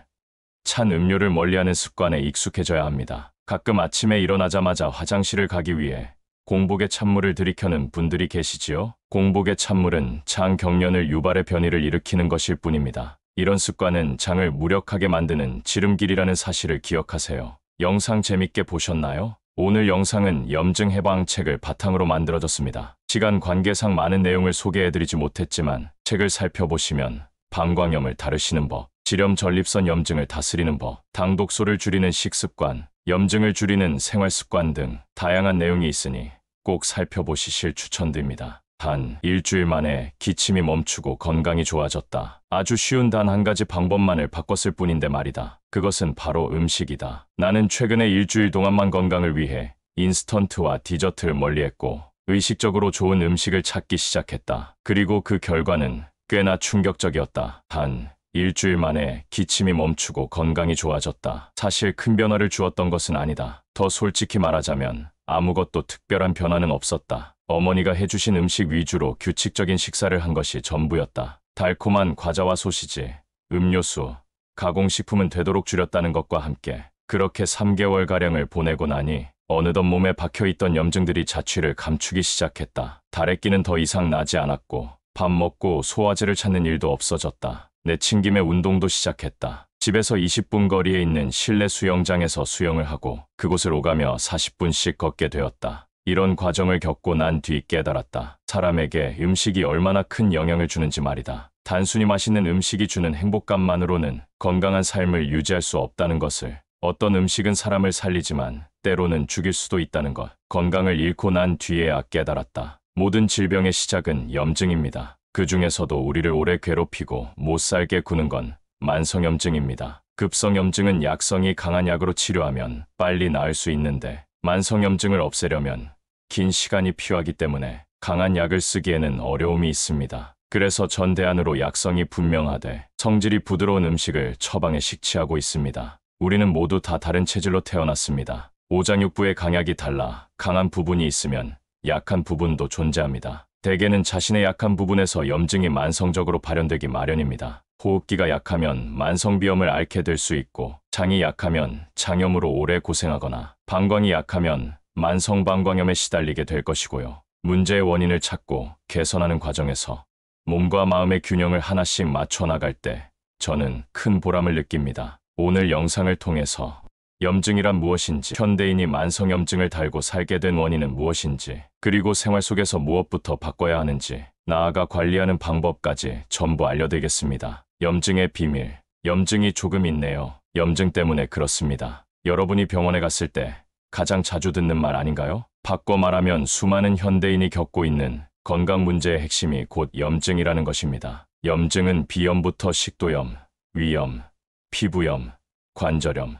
찬 음료를 멀리하는 습관에 익숙해져야 합니다. 가끔 아침에 일어나자마자 화장실을 가기 위해 공복에 찬물을 들이켜는 분들이 계시지요? 공복의 찬물은 장 경련을 유발의 변이를 일으키는 것일 뿐입니다. 이런 습관은 장을 무력하게 만드는 지름길이라는 사실을 기억하세요. 영상 재밌게 보셨나요? 오늘 영상은 염증 해방 책을 바탕으로 만들어졌습니다. 시간 관계상 많은 내용을 소개해드리지 못했지만 책을 살펴보시면 방광염을 다루시는 법, 지렴 전립선 염증을 다스리는 법, 당 독소를 줄이는 식습관, 염증을 줄이는 생활습관 등 다양한 내용이 있으니 꼭 살펴보시길 추천드립니다. 단 일주일 만에 기침이 멈추고 건강이 좋아졌다. 아주 쉬운 단 한 가지 방법만을 바꿨을 뿐인데 말이다. 그것은 바로 음식이다. 나는 최근에 일주일 동안만 건강을 위해 인스턴트와 디저트를 멀리했고 의식적으로 좋은 음식을 찾기 시작했다. 그리고 그 결과는 꽤나 충격적이었다. 단 일주일 만에 기침이 멈추고 건강이 좋아졌다. 사실 큰 변화를 주었던 것은 아니다. 더 솔직히 말하자면 아무것도 특별한 변화는 없었다. 어머니가 해주신 음식 위주로 규칙적인 식사를 한 것이 전부였다. 달콤한 과자와 소시지, 음료수, 가공식품은 되도록 줄였다는 것과 함께 그렇게 3개월가량을 보내고 나니 어느덧 몸에 박혀있던 염증들이 자취를 감추기 시작했다. 다래끼는 더 이상 나지 않았고 밥 먹고 소화제를 찾는 일도 없어졌다. 내친김에 운동도 시작했다. 집에서 20분 거리에 있는 실내 수영장에서 수영을 하고 그곳을 오가며 40분씩 걷게 되었다. 이런 과정을 겪고 난 뒤 깨달았다. 사람에게 음식이 얼마나 큰 영향을 주는지 말이다. 단순히 맛있는 음식이 주는 행복감만으로는 건강한 삶을 유지할 수 없다는 것을, 어떤 음식은 사람을 살리지만 때로는 죽일 수도 있다는 것, 건강을 잃고 난 뒤에야 깨달았다. 모든 질병의 시작은 염증입니다. 그 중에서도 우리를 오래 괴롭히고 못 살게 구는 건 만성염증입니다. 급성염증은 약성이 강한 약으로 치료하면 빨리 나을 수 있는데 만성염증을 없애려면 긴 시간이 필요하기 때문에 강한 약을 쓰기에는 어려움이 있습니다. 그래서 전 대안으로 약성이 분명하되 성질이 부드러운 음식을 처방에 식취하고 있습니다. 우리는 모두 다 다른 체질로 태어났습니다. 오장육부의 강약이 달라 강한 부분이 있으면 약한 부분도 존재합니다. 대개는 자신의 약한 부분에서 염증이 만성적으로 발현되기 마련입니다. 호흡기가 약하면 만성비염을 앓게 될 수 있고, 장이 약하면 장염으로 오래 고생하거나, 방광이 약하면 만성방광염에 시달리게 될 것이고요. 문제의 원인을 찾고 개선하는 과정에서 몸과 마음의 균형을 하나씩 맞춰 나갈 때 저는 큰 보람을 느낍니다. 오늘 영상을 통해서 염증이란 무엇인지, 현대인이 만성염증을 달고 살게 된 원인은 무엇인지, 그리고 생활 속에서 무엇부터 바꿔야 하는지, 나아가 관리하는 방법까지 전부 알려드리겠습니다. 염증의 비밀. 염증이 조금 있네요. 염증 때문에 그렇습니다. 여러분이 병원에 갔을 때 가장 자주 듣는 말 아닌가요? 바꿔 말하면 수많은 현대인이 겪고 있는 건강 문제의 핵심이 곧 염증이라는 것입니다. 염증은 비염부터 식도염, 위염, 피부염, 관절염,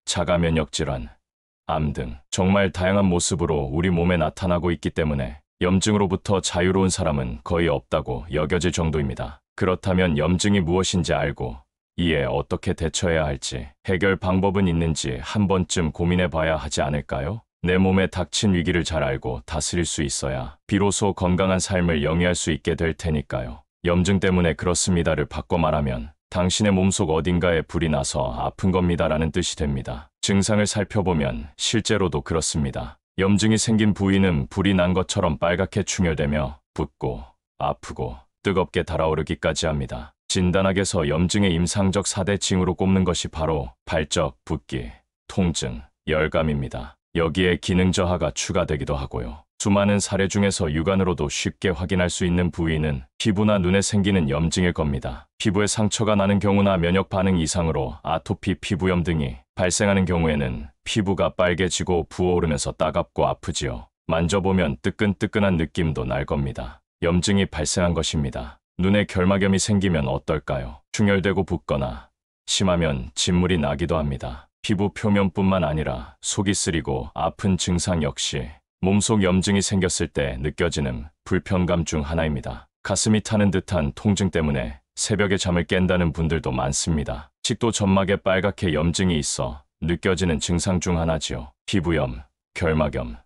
자가면역질환, 암 등 정말 다양한 모습으로 우리 몸에 나타나고 있기 때문에 염증으로부터 자유로운 사람은 거의 없다고 여겨질 정도입니다. 그렇다면 염증이 무엇인지 알고 이에 어떻게 대처해야 할지, 해결 방법은 있는지 한 번쯤 고민해 봐야 하지 않을까요? 내 몸에 닥친 위기를 잘 알고 다스릴 수 있어야 비로소 건강한 삶을 영위할 수 있게 될 테니까요. 염증 때문에 그렇습니다를 바꿔 말하면 당신의 몸속 어딘가에 불이 나서 아픈 겁니다라는 뜻이 됩니다. 증상을 살펴보면 실제로도 그렇습니다. 염증이 생긴 부위는 불이 난 것처럼 빨갛게 충혈되며 붓고 아프고 뜨겁게 달아오르기까지 합니다. 진단학에서 염증의 임상적 4대 징후로 꼽는 것이 바로 발적, 붓기, 통증, 열감입니다. 여기에 기능 저하가 추가되기도 하고요. 수많은 사례 중에서 육안으로도 쉽게 확인할 수 있는 부위는 피부나 눈에 생기는 염증일 겁니다. 피부에 상처가 나는 경우나 면역 반응 이상으로 아토피, 피부염 등이 발생하는 경우에는 피부가 빨개지고 부어오르면서 따갑고 아프지요. 만져보면 뜨끈뜨끈한 느낌도 날 겁니다. 염증이 발생한 것입니다. 눈에 결막염이 생기면 어떨까요? 충혈되고 붓거나 심하면 진물이 나기도 합니다. 피부 표면뿐만 아니라 속이 쓰리고 아픈 증상 역시 몸속 염증이 생겼을 때 느껴지는 불편감 중 하나입니다. 가슴이 타는 듯한 통증 때문에 새벽에 잠을 깬다는 분들도 많습니다. 식도 점막에 빨갛게 염증이 있어 느껴지는 증상 중 하나지요. 피부염, 결막염,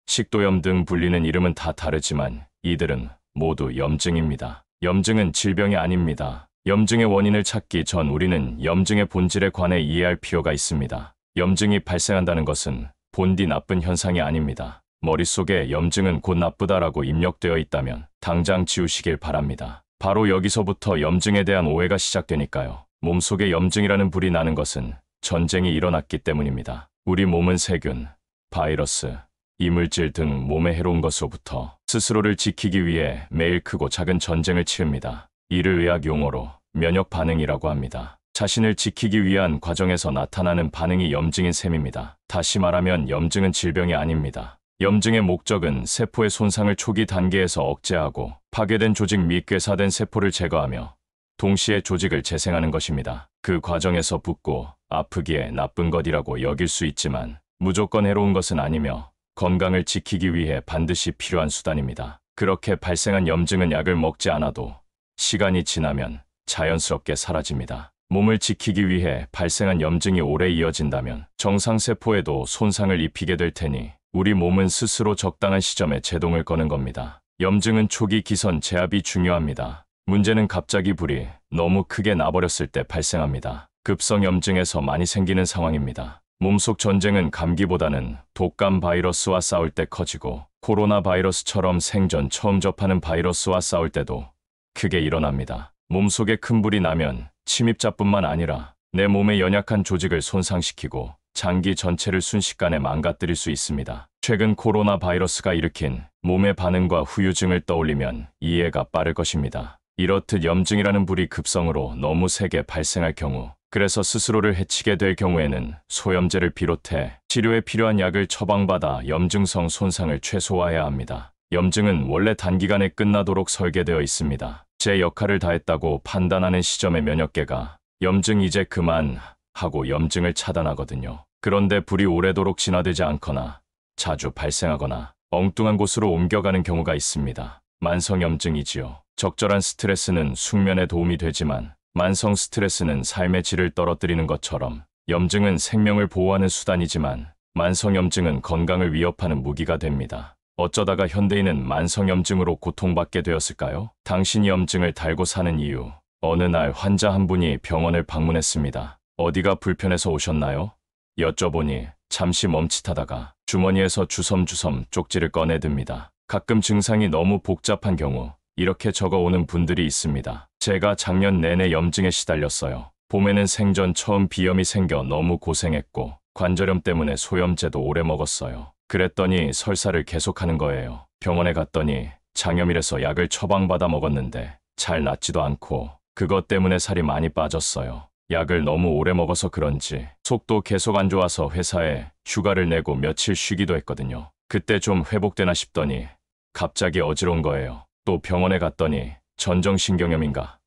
식도염 등 불리는 이름은 다 다르지만 이들은 모두 염증입니다. 염증은 질병이 아닙니다. 염증의 원인을 찾기 전 우리는 염증의 본질에 관해 이해할 필요가 있습니다. 염증이 발생한다는 것은 본디 나쁜 현상이 아닙니다. 머릿속에 염증은 곧 나쁘다라고 입력되어 있다면 당장 지우시길 바랍니다. 바로 여기서부터 염증에 대한 오해가 시작되니까요. 몸속에 염증이라는 불이 나는 것은 전쟁이 일어났기 때문입니다. 우리 몸은 세균, 바이러스, 이물질 등 몸에 해로운 것으로부터 스스로를 지키기 위해 매일 크고 작은 전쟁을 치릅니다. 이를 의학 용어로 면역 반응이라고 합니다. 자신을 지키기 위한 과정에서 나타나는 반응이 염증인 셈입니다. 다시 말하면 염증은 질병이 아닙니다. 염증의 목적은 세포의 손상을 초기 단계에서 억제하고 파괴된 조직 및 괴사된 세포를 제거하며 동시에 조직을 재생하는 것입니다. 그 과정에서 붓고 아프기에 나쁜 것이라고 여길 수 있지만 무조건 해로운 것은 아니며 건강을 지키기 위해 반드시 필요한 수단입니다. 그렇게 발생한 염증은 약을 먹지 않아도 시간이 지나면 자연스럽게 사라집니다. 몸을 지키기 위해 발생한 염증이 오래 이어진다면 정상세포에도 손상을 입히게 될 테니 우리 몸은 스스로 적당한 시점에 제동을 거는 겁니다. 염증은 초기 기선 제압이 중요합니다. 문제는 갑자기 불이 너무 크게 나버렸을 때 발생합니다. 급성 염증에서 많이 생기는 상황입니다. 몸속 전쟁은 감기보다는 독감 바이러스와 싸울 때 커지고 코로나 바이러스처럼 생전 처음 접하는 바이러스와 싸울 때도 크게 일어납니다. 몸속에 큰 불이 나면 침입자뿐만 아니라 내 몸의 연약한 조직을 손상시키고 장기 전체를 순식간에 망가뜨릴 수 있습니다. 최근 코로나 바이러스가 일으킨 몸의 반응과 후유증을 떠올리면 이해가 빠를 것입니다. 이렇듯 염증이라는 불이 급성으로 너무 세게 발생할 경우, 그래서 스스로를 해치게 될 경우에는 소염제를 비롯해 치료에 필요한 약을 처방받아 염증성 손상을 최소화해야 합니다. 염증은 원래 단기간에 끝나도록 설계되어 있습니다. 제 역할을 다했다고 판단하는 시점의 면역계가 염증 이제 그만 하고 염증을 차단하거든요. 그런데 불이 오래도록 진화되지 않거나 자주 발생하거나 엉뚱한 곳으로 옮겨가는 경우가 있습니다. 만성염증이지요. 적절한 스트레스는 숙면에 도움이 되지만 만성 스트레스는 삶의 질을 떨어뜨리는 것처럼 염증은 생명을 보호하는 수단이지만 만성염증은 건강을 위협하는 무기가 됩니다. 어쩌다가 현대인은 만성염증으로 고통받게 되었을까요? 당신이 염증을 달고 사는 이유. 어느 날 환자 한 분이 병원을 방문했습니다. 어디가 불편해서 오셨나요? 여쭤보니 잠시 멈칫하다가 주머니에서 주섬주섬 쪽지를 꺼내듭니다. 가끔 증상이 너무 복잡한 경우 이렇게 적어오는 분들이 있습니다. 제가 작년 내내 염증에 시달렸어요. 봄에는 생전 처음 비염이 생겨 너무 고생했고 관절염 때문에 소염제도 오래 먹었어요. 그랬더니 설사를 계속하는 거예요. 병원에 갔더니 장염이라서 약을 처방받아 먹었는데 잘 낫지도 않고 그것 때문에 살이 많이 빠졌어요. 약을 너무 오래 먹어서 그런지 속도 계속 안 좋아서 회사에 휴가를 내고 며칠 쉬기도 했거든요. 그때 좀 회복되나 싶더니 갑자기 어지러운 거예요. 또 병원에 갔더니 전정신경염인가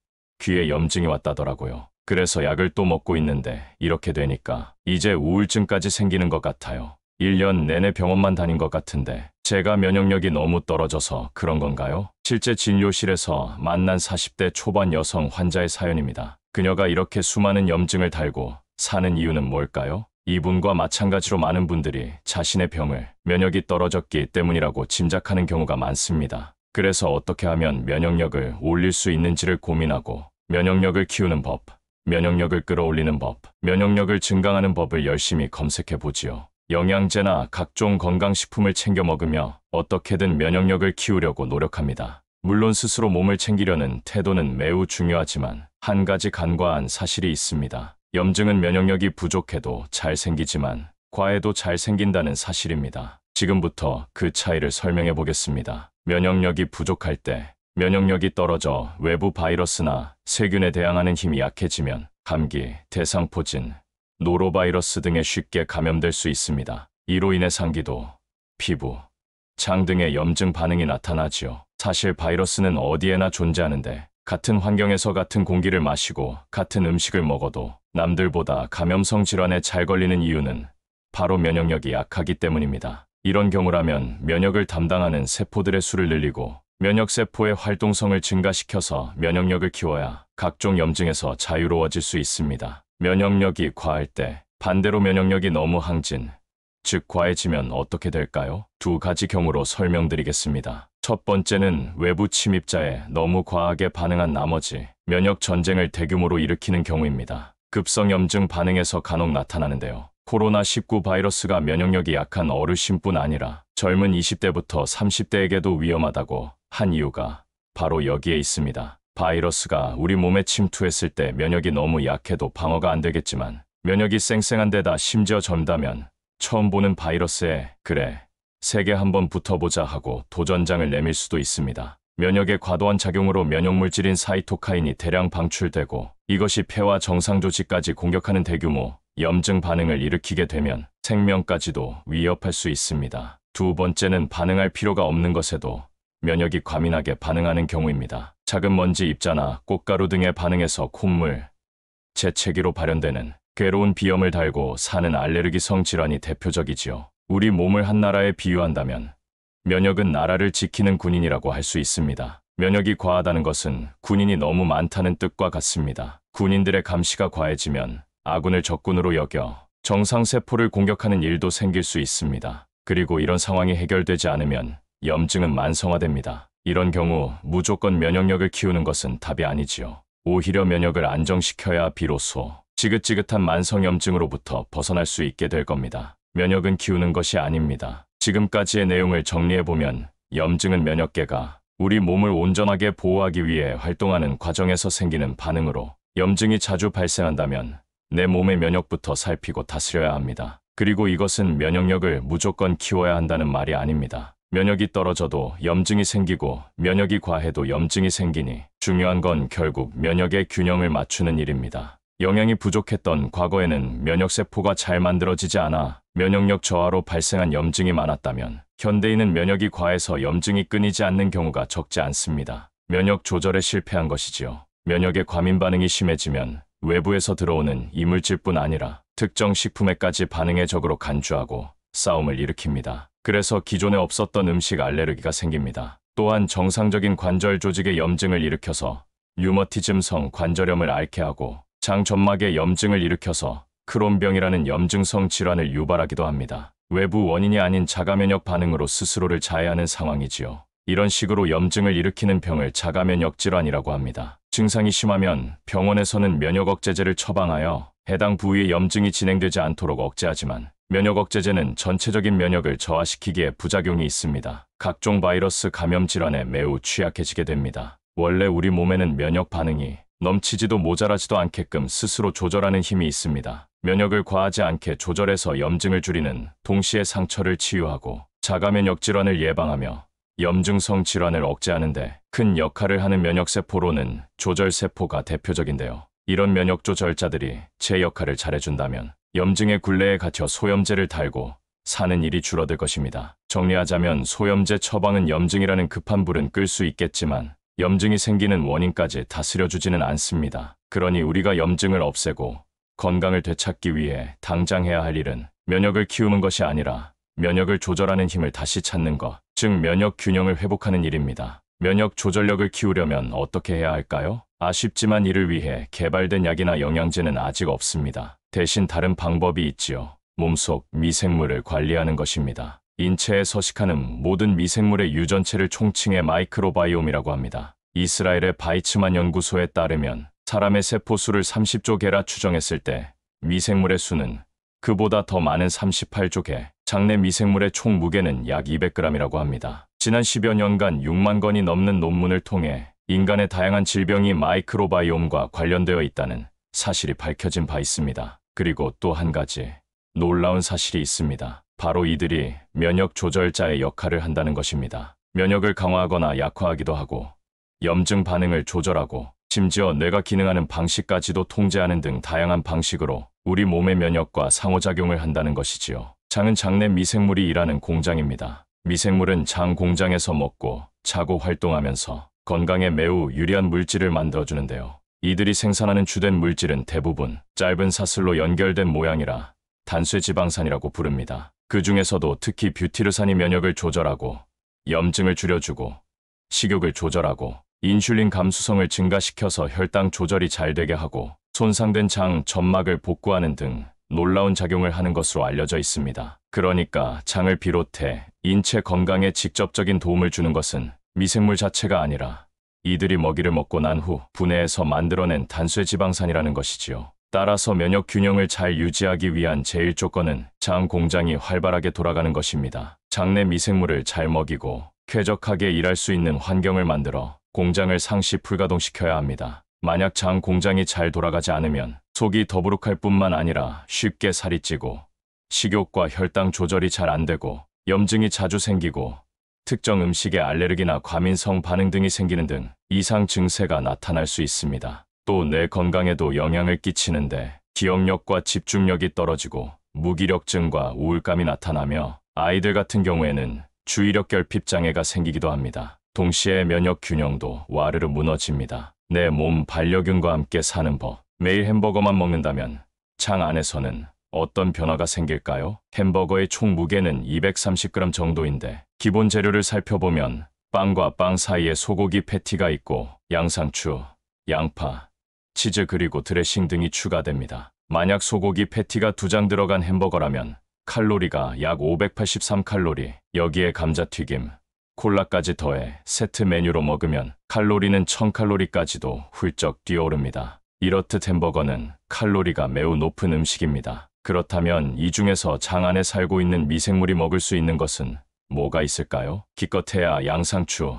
귀에 염증이 왔다더라고요. 그래서 약을 또 먹고 있는데 이렇게 되니까 이제 우울증까지 생기는 것 같아요. 1년 내내 병원만 다닌 것 같은데 제가 면역력이 너무 떨어져서 그런 건가요? 실제 진료실에서 만난 40대 초반 여성 환자의 사연입니다. 그녀가 이렇게 수많은 염증을 달고 사는 이유는 뭘까요? 이분과 마찬가지로 많은 분들이 자신의 병을 면역이 떨어졌기 때문이라고 짐작하는 경우가 많습니다. 그래서 어떻게 하면 면역력을 올릴 수 있는지를 고민하고 면역력을 키우는 법, 면역력을 끌어올리는 법, 면역력을 증강하는 법을 열심히 검색해 보지요. 영양제나 각종 건강식품을 챙겨 먹으며 어떻게든 면역력을 키우려고 노력합니다. 물론 스스로 몸을 챙기려는 태도는 매우 중요하지만 한 가지 간과한 사실이 있습니다. 염증은 면역력이 부족해도 잘 생기지만 과해도 잘 생긴다는 사실입니다. 지금부터 그 차이를 설명해 보겠습니다. 면역력이 부족할 때, 면역력이 떨어져 외부 바이러스나 세균에 대항하는 힘이 약해지면 감기, 대상포진, 노로바이러스 등에 쉽게 감염될 수 있습니다. 이로 인해 상기도, 피부, 장 등의 염증 반응이 나타나지요. 사실 바이러스는 어디에나 존재하는데 같은 환경에서 같은 공기를 마시고 같은 음식을 먹어도 남들보다 감염성 질환에 잘 걸리는 이유는 바로 면역력이 약하기 때문입니다. 이런 경우라면 면역을 담당하는 세포들의 수를 늘리고 면역세포의 활동성을 증가시켜서 면역력을 키워야 각종 염증에서 자유로워질 수 있습니다. 면역력이 과할 때 반대로 면역력이 너무 항진, 즉 과해지면 어떻게 될까요? 두 가지 경우로 설명드리겠습니다. 첫 번째는 외부 침입자에 너무 과하게 반응한 나머지 면역 전쟁을 대규모로 일으키는 경우입니다. 급성 염증 반응에서 간혹 나타나는데요. 코로나19 바이러스가 면역력이 약한 어르신뿐 아니라 젊은 20대부터 30대에게도 위험하다고 한 이유가 바로 여기에 있습니다. 바이러스가 우리 몸에 침투했을 때 면역이 너무 약해도 방어가 안 되겠지만 면역이 쌩쌩한 데다 심지어 젊다면 처음 보는 바이러스에 그래, 세게 한번 붙어보자 하고 도전장을 내밀 수도 있습니다. 면역의 과도한 작용으로 면역물질인 사이토카인이 대량 방출되고 이것이 폐와 정상 조직까지 공격하는 대규모 염증 반응을 일으키게 되면 생명까지도 위협할 수 있습니다. 두 번째는 반응할 필요가 없는 것에도 면역이 과민하게 반응하는 경우입니다. 작은 먼지 입자나 꽃가루 등의 반응에서 콧물, 재채기로 발현되는 괴로운 비염을 달고 사는 알레르기성 질환이 대표적이지요. 우리 몸을 한 나라에 비유한다면 면역은 나라를 지키는 군인이라고 할 수 있습니다. 면역이 과하다는 것은 군인이 너무 많다는 뜻과 같습니다. 군인들의 감시가 과해지면 아군을 적군으로 여겨 정상세포를 공격하는 일도 생길 수 있습니다. 그리고 이런 상황이 해결되지 않으면 염증은 만성화됩니다. 이런 경우 무조건 면역력을 키우는 것은 답이 아니지요. 오히려 면역을 안정시켜야 비로소 지긋지긋한 만성염증으로부터 벗어날 수 있게 될 겁니다. 면역은 키우는 것이 아닙니다. 지금까지의 내용을 정리해보면 염증은 면역계가 우리 몸을 온전하게 보호하기 위해 활동하는 과정에서 생기는 반응으로 염증이 자주 발생한다면 내 몸의 면역부터 살피고 다스려야 합니다. 그리고 이것은 면역력을 무조건 키워야 한다는 말이 아닙니다. 면역이 떨어져도 염증이 생기고 면역이 과해도 염증이 생기니 중요한 건 결국 면역의 균형을 맞추는 일입니다. 영양이 부족했던 과거에는 면역세포가 잘 만들어지지 않아 면역력 저하로 발생한 염증이 많았다면 현대인은 면역이 과해서 염증이 끊이지 않는 경우가 적지 않습니다. 면역 조절에 실패한 것이지요. 면역의 과민 반응이 심해지면 외부에서 들어오는 이물질뿐 아니라 특정 식품에까지 반응의 적으로 간주하고 싸움을 일으킵니다. 그래서 기존에 없었던 음식 알레르기가 생깁니다. 또한 정상적인 관절 조직의 염증을 일으켜서 류머티즘성 관절염을 앓게 하고 장 점막에 염증을 일으켜서 크론병이라는 염증성 질환을 유발하기도 합니다. 외부 원인이 아닌 자가면역 반응으로 스스로를 자해하는 상황이지요. 이런 식으로 염증을 일으키는 병을 자가면역 질환이라고 합니다. 증상이 심하면 병원에서는 면역억제제를 처방하여 해당 부위의 염증이 진행되지 않도록 억제하지만 면역억제제는 전체적인 면역을 저하시키기에 부작용이 있습니다. 각종 바이러스 감염 질환에 매우 취약해지게 됩니다. 원래 우리 몸에는 면역 반응이 넘치지도 모자라지도 않게끔 스스로 조절하는 힘이 있습니다. 면역을 과하지 않게 조절해서 염증을 줄이는 동시에 상처를 치유하고 자가면역 질환을 예방하며 염증성 질환을 억제하는 데 큰 역할을 하는 면역세포로는 조절세포가 대표적인데요. 이런 면역 조절자들이 제 역할을 잘해준다면 염증의 굴레에 갇혀 소염제를 달고 사는 일이 줄어들 것입니다. 정리하자면 소염제 처방은 염증이라는 급한 불은 끌 수 있겠지만 염증이 생기는 원인까지 다스려주지는 않습니다. 그러니 우리가 염증을 없애고 건강을 되찾기 위해 당장 해야 할 일은 면역을 키우는 것이 아니라 면역을 조절하는 힘을 다시 찾는 것, 즉 면역 균형을 회복하는 일입니다. 면역 조절력을 키우려면 어떻게 해야 할까요? 아쉽지만 이를 위해 개발된 약이나 영양제는 아직 없습니다. 대신 다른 방법이 있지요. 몸속 미생물을 관리하는 것입니다. 인체에 서식하는 모든 미생물의 유전체를 총칭해 마이크로바이옴이라고 합니다. 이스라엘의 바이츠만 연구소에 따르면 사람의 세포수를 30조 개라 추정했을 때 미생물의 수는 그보다 더 많은 38조 개, 장내 미생물의 총 무게는 약 200g이라고 합니다. 지난 10여 년간 6만 건이 넘는 논문을 통해 인간의 다양한 질병이 마이크로바이옴과 관련되어 있다는 사실이 밝혀진 바 있습니다. 그리고 또 한 가지 놀라운 사실이 있습니다. 바로 이들이 면역 조절자의 역할을 한다는 것입니다. 면역을 강화하거나 약화하기도 하고 염증 반응을 조절하고 심지어 뇌가 기능하는 방식까지도 통제하는 등 다양한 방식으로 우리 몸의 면역과 상호작용을 한다는 것이지요. 장은 장내 미생물이 일하는 공장입니다. 미생물은 장 공장에서 먹고 자고 활동하면서 건강에 매우 유리한 물질을 만들어주는데요. 이들이 생산하는 주된 물질은 대부분 짧은 사슬로 연결된 모양이라 단쇠지방산이라고 부릅니다. 그 중에서도 특히 뷰티르산이 면역을 조절하고 염증을 줄여주고 식욕을 조절하고 인슐린 감수성을 증가시켜서 혈당 조절이 잘 되게 하고 손상된 장 점막을 복구하는 등 놀라운 작용을 하는 것으로 알려져 있습니다. 그러니까 장을 비롯해 인체 건강에 직접적인 도움을 주는 것은 미생물 자체가 아니라 이들이 먹이를 먹고 난 후 분해해서 만들어낸 단쇠지방산이라는 것이지요. 따라서 면역 균형을 잘 유지하기 위한 제일 조건은 장 공장이 활발하게 돌아가는 것입니다. 장내 미생물을 잘 먹이고 쾌적하게 일할 수 있는 환경을 만들어 공장을 상시 불가동시켜야 합니다. 만약 장 공장이 잘 돌아가지 않으면 속이 더부룩할 뿐만 아니라 쉽게 살이 찌고 식욕과 혈당 조절이 잘 안 되고 염증이 자주 생기고 특정 음식에 알레르기나 과민성 반응 등이 생기는 등 이상 증세가 나타날 수 있습니다. 또 뇌 건강에도 영향을 끼치는데 기억력과 집중력이 떨어지고 무기력증과 우울감이 나타나며 아이들 같은 경우에는 주의력 결핍 장애가 생기기도 합니다. 동시에 면역 균형도 와르르 무너집니다. 내 몸 반려균과 함께 사는 법. 매일 햄버거만 먹는다면 장 안에서는 어떤 변화가 생길까요? 햄버거의 총 무게는 230g 정도인데 기본 재료를 살펴보면 빵과 빵 사이에 소고기 패티가 있고 양상추, 양파, 치즈 그리고 드레싱 등이 추가됩니다. 만약 소고기 패티가 2장 들어간 햄버거라면 칼로리가 약 583칼로리, 여기에 감자튀김, 콜라까지 더해 세트 메뉴로 먹으면 칼로리는 1000칼로리까지도 훌쩍 뛰어오릅니다. 이렇듯 햄버거는 칼로리가 매우 높은 음식입니다. 그렇다면 이 중에서 장 안에 살고 있는 미생물이 먹을 수 있는 것은 뭐가 있을까요? 기껏해야 양상추,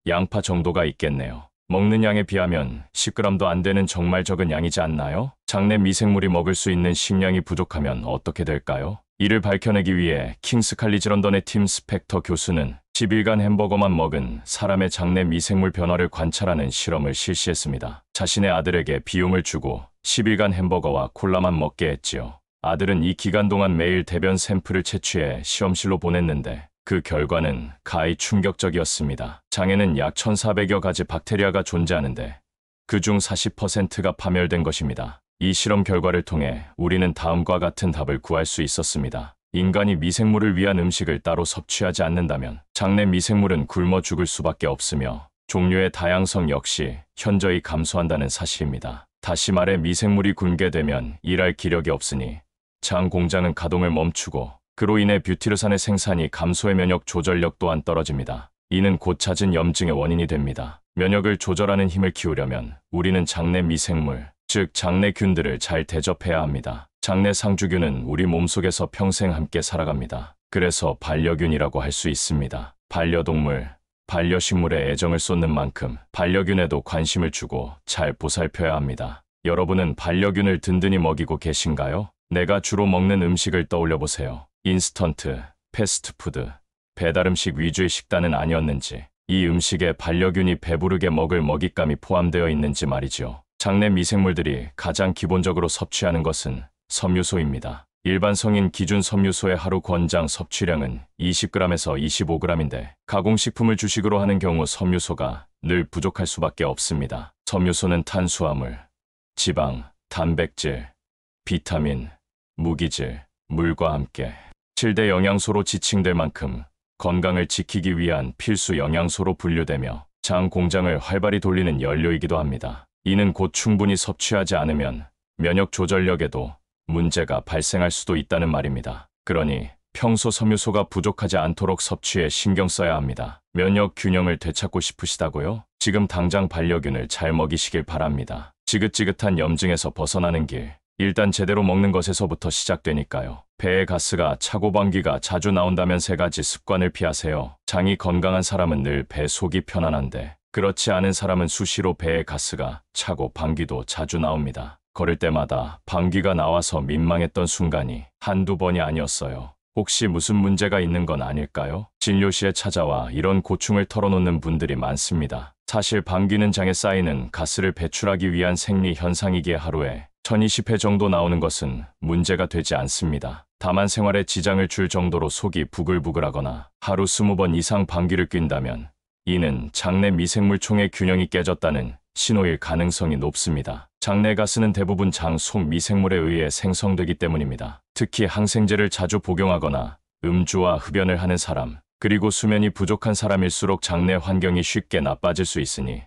양파 정도가 있겠네요. 먹는 양에 비하면 10g도 안 되는 정말 적은 양이지 않나요? 장내 미생물이 먹을 수 있는 식량이 부족하면 어떻게 될까요? 이를 밝혀내기 위해 킹스 칼리지 런던의 팀 스펙터 교수는 10일간 햄버거만 먹은 사람의 장내 미생물 변화를 관찰하는 실험을 실시했습니다. 자신의 아들에게 비용을 주고 10일간 햄버거와 콜라만 먹게 했지요. 아들은 이 기간 동안 매일 대변 샘플을 채취해 실험실로 보냈는데 그 결과는 가히 충격적이었습니다. 장에는 약 1400여 가지 박테리아가 존재하는데 그중 40%가 파멸된 것입니다. 이 실험 결과를 통해 우리는 다음과 같은 답을 구할 수 있었습니다. 인간이 미생물을 위한 음식을 따로 섭취하지 않는다면 장내 미생물은 굶어 죽을 수밖에 없으며 종류의 다양성 역시 현저히 감소한다는 사실입니다. 다시 말해 미생물이 굶게 되면 일할 기력이 없으니 장 공장은 가동을 멈추고 그로 인해 뷰티르산의 생산이 감소해 면역 조절력 또한 떨어집니다. 이는 곧 찾은 염증의 원인이 됩니다. 면역을 조절하는 힘을 키우려면 우리는 장내 미생물, 즉 장내균들을 잘 대접해야 합니다. 장내 상주균은 우리 몸속에서 평생 함께 살아갑니다. 그래서 반려균이라고 할 수 있습니다. 반려동물, 반려식물에 애정을 쏟는 만큼 반려균에도 관심을 주고 잘 보살펴야 합니다. 여러분은 반려균을 든든히 먹이고 계신가요? 내가 주로 먹는 음식을 떠올려 보세요. 인스턴트, 패스트푸드, 배달음식 위주의 식단은 아니었는지, 이 음식에 반려균이 배부르게 먹을 먹잇감이 포함되어 있는지 말이죠. 장내 미생물들이 가장 기본적으로 섭취하는 것은 섬유소입니다. 일반 성인 기준 섬유소의 하루 권장 섭취량은 20g에서 25g인데 가공식품을 주식으로 하는 경우 섬유소가 늘 부족할 수밖에 없습니다. 섬유소는 탄수화물, 지방, 단백질, 비타민, 무기질, 물과 함께 7대 영양소로 지칭될 만큼 건강을 지키기 위한 필수 영양소로 분류되며 장 공장을 활발히 돌리는 연료이기도 합니다. 이는 곧 충분히 섭취하지 않으면 면역 조절력에도 문제가 발생할 수도 있다는 말입니다. 그러니 평소 섬유소가 부족하지 않도록 섭취에 신경 써야 합니다. 면역 균형을 되찾고 싶으시다고요? 지금 당장 반려균을 잘 먹이시길 바랍니다. 지긋지긋한 염증에서 벗어나는 길, 일단 제대로 먹는 것에서부터 시작되니까요. 배에 가스가 차고 방귀가 자주 나온다면 3가지 습관을 피하세요. 장이 건강한 사람은 늘 배 속이 편안한데 그렇지 않은 사람은 수시로 배에 가스가 차고 방귀도 자주 나옵니다. 걸을 때마다 방귀가 나와서 민망했던 순간이 한두 번이 아니었어요. 혹시 무슨 문제가 있는 건 아닐까요? 진료실에 찾아와 이런 고충을 털어놓는 분들이 많습니다. 사실 방귀는 장에 쌓이는 가스를 배출하기 위한 생리 현상이기에 하루에 1020회 정도 나오는 것은 문제가 되지 않습니다. 다만 생활에 지장을 줄 정도로 속이 부글부글하거나 하루 20번 이상 방귀를 뀐다면 이는 장내 미생물총의 균형이 깨졌다는 신호일 가능성이 높습니다. 장내 가스는 대부분 장 속 미생물에 의해 생성되기 때문입니다. 특히 항생제를 자주 복용하거나 음주와 흡연을 하는 사람, 그리고 수면이 부족한 사람일수록 장내 환경이 쉽게 나빠질 수 있으니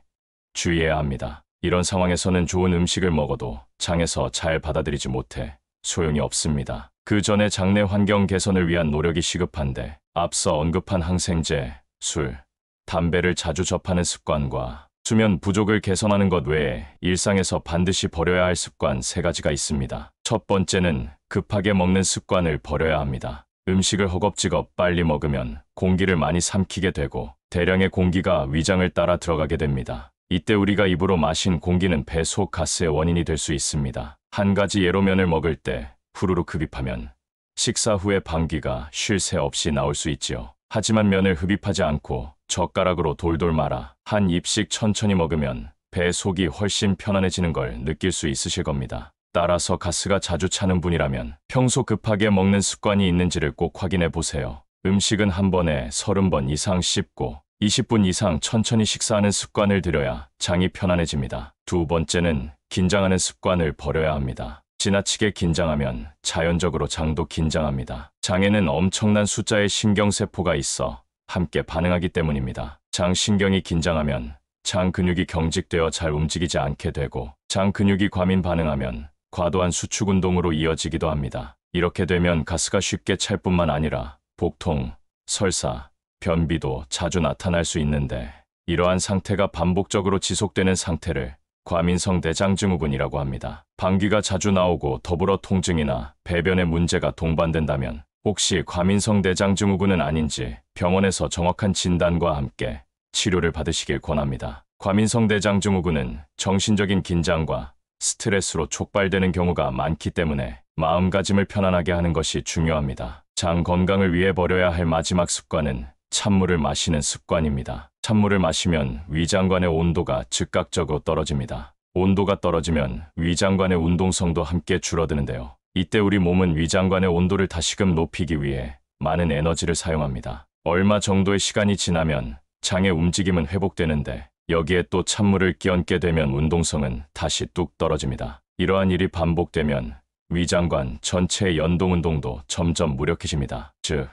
주의해야 합니다. 이런 상황에서는 좋은 음식을 먹어도 장에서 잘 받아들이지 못해 소용이 없습니다. 그 전에 장내 환경 개선을 위한 노력이 시급한데 앞서 언급한 항생제, 술, 담배를 자주 접하는 습관과 수면 부족을 개선하는 것 외에 일상에서 반드시 버려야 할 습관 3가지가 있습니다. 첫 번째는 급하게 먹는 습관을 버려야 합니다. 음식을 허겁지겁 빨리 먹으면 공기를 많이 삼키게 되고 대량의 공기가 위장을 따라 들어가게 됩니다. 이때 우리가 입으로 마신 공기는 배 속 가스의 원인이 될 수 있습니다. 한 가지 예로 면을 먹을 때 후루룩 흡입하면 식사 후에 방귀가 쉴 새 없이 나올 수 있지요. 하지만 면을 흡입하지 않고 젓가락으로 돌돌 말아 한 입씩 천천히 먹으면 배 속이 훨씬 편안해지는 걸 느낄 수 있으실 겁니다. 따라서 가스가 자주 차는 분이라면 평소 급하게 먹는 습관이 있는지를 꼭 확인해 보세요. 음식은 한 번에 30번 이상 씹고 20분 이상 천천히 식사하는 습관을 들여야 장이 편안해집니다. 두 번째는 긴장하는 습관을 버려야 합니다. 지나치게 긴장하면 자연적으로 장도 긴장합니다. 장에는 엄청난 숫자의 신경세포가 있어 함께 반응하기 때문입니다. 장 신경이 긴장하면 장 근육이 경직되어 잘 움직이지 않게 되고 장 근육이 과민 반응하면 과도한 수축 운동으로 이어지기도 합니다. 이렇게 되면 가스가 쉽게 찰 뿐만 아니라 복통, 설사, 변비도 자주 나타날 수 있는데 이러한 상태가 반복적으로 지속되는 상태를 과민성 대장증후군이라고 합니다. 방귀가 자주 나오고 더불어 통증이나 배변에 문제가 동반된다면 혹시 과민성 대장증후군은 아닌지 병원에서 정확한 진단과 함께 치료를 받으시길 권합니다. 과민성 대장증후군은 정신적인 긴장과 스트레스로 촉발되는 경우가 많기 때문에 마음가짐을 편안하게 하는 것이 중요합니다. 장 건강을 위해 버려야 할 마지막 습관은 찬물을 마시는 습관입니다. 찬물을 마시면 위장관의 온도가 즉각적으로 떨어집니다. 온도가 떨어지면 위장관의 운동성도 함께 줄어드는데요. 이때 우리 몸은 위장관의 온도를 다시금 높이기 위해 많은 에너지를 사용합니다. 얼마 정도의 시간이 지나면 장의 움직임은 회복되는데 여기에 또 찬물을 끼얹게 되면 운동성은 다시 뚝 떨어집니다. 이러한 일이 반복되면 위장관 전체의 연동운동도 점점 무력해집니다. 즉,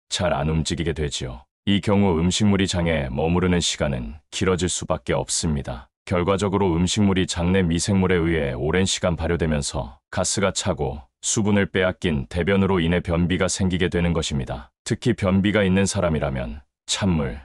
잘 안 움직이게 되지요. 이 경우 음식물이 장에 머무르는 시간은 길어질 수밖에 없습니다. 결과적으로 음식물이 장내 미생물에 의해 오랜 시간 발효되면서 가스가 차고 수분을 빼앗긴 대변으로 인해 변비가 생기게 되는 것입니다. 특히 변비가 있는 사람이라면 찬물,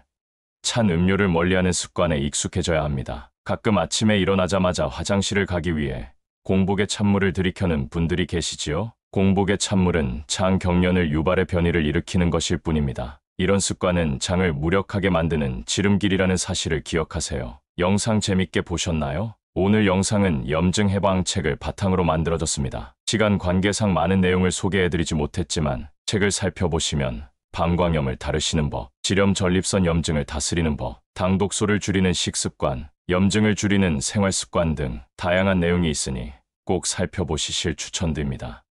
찬 음료를 멀리하는 습관에 익숙해져야 합니다. 가끔 아침에 일어나자마자 화장실을 가기 위해 공복에 찬물을 들이켜는 분들이 계시지요? 공복의 찬물은 장 경련을 유발의 변이를 일으키는 것일 뿐입니다. 이런 습관은 장을 무력하게 만드는 지름길이라는 사실을 기억하세요. 영상 재밌게 보셨나요? 오늘 영상은 염증 해방 책을 바탕으로 만들어졌습니다. 시간 관계상 많은 내용을 소개해드리지 못했지만 책을 살펴보시면 방광염을 다루시는 법, 지렴 전립선 염증을 다스리는 법, 당독소를 줄이는 식습관, 염증을 줄이는 생활습관 등 다양한 내용이 있으니 꼭 살펴보시길 추천드립니다.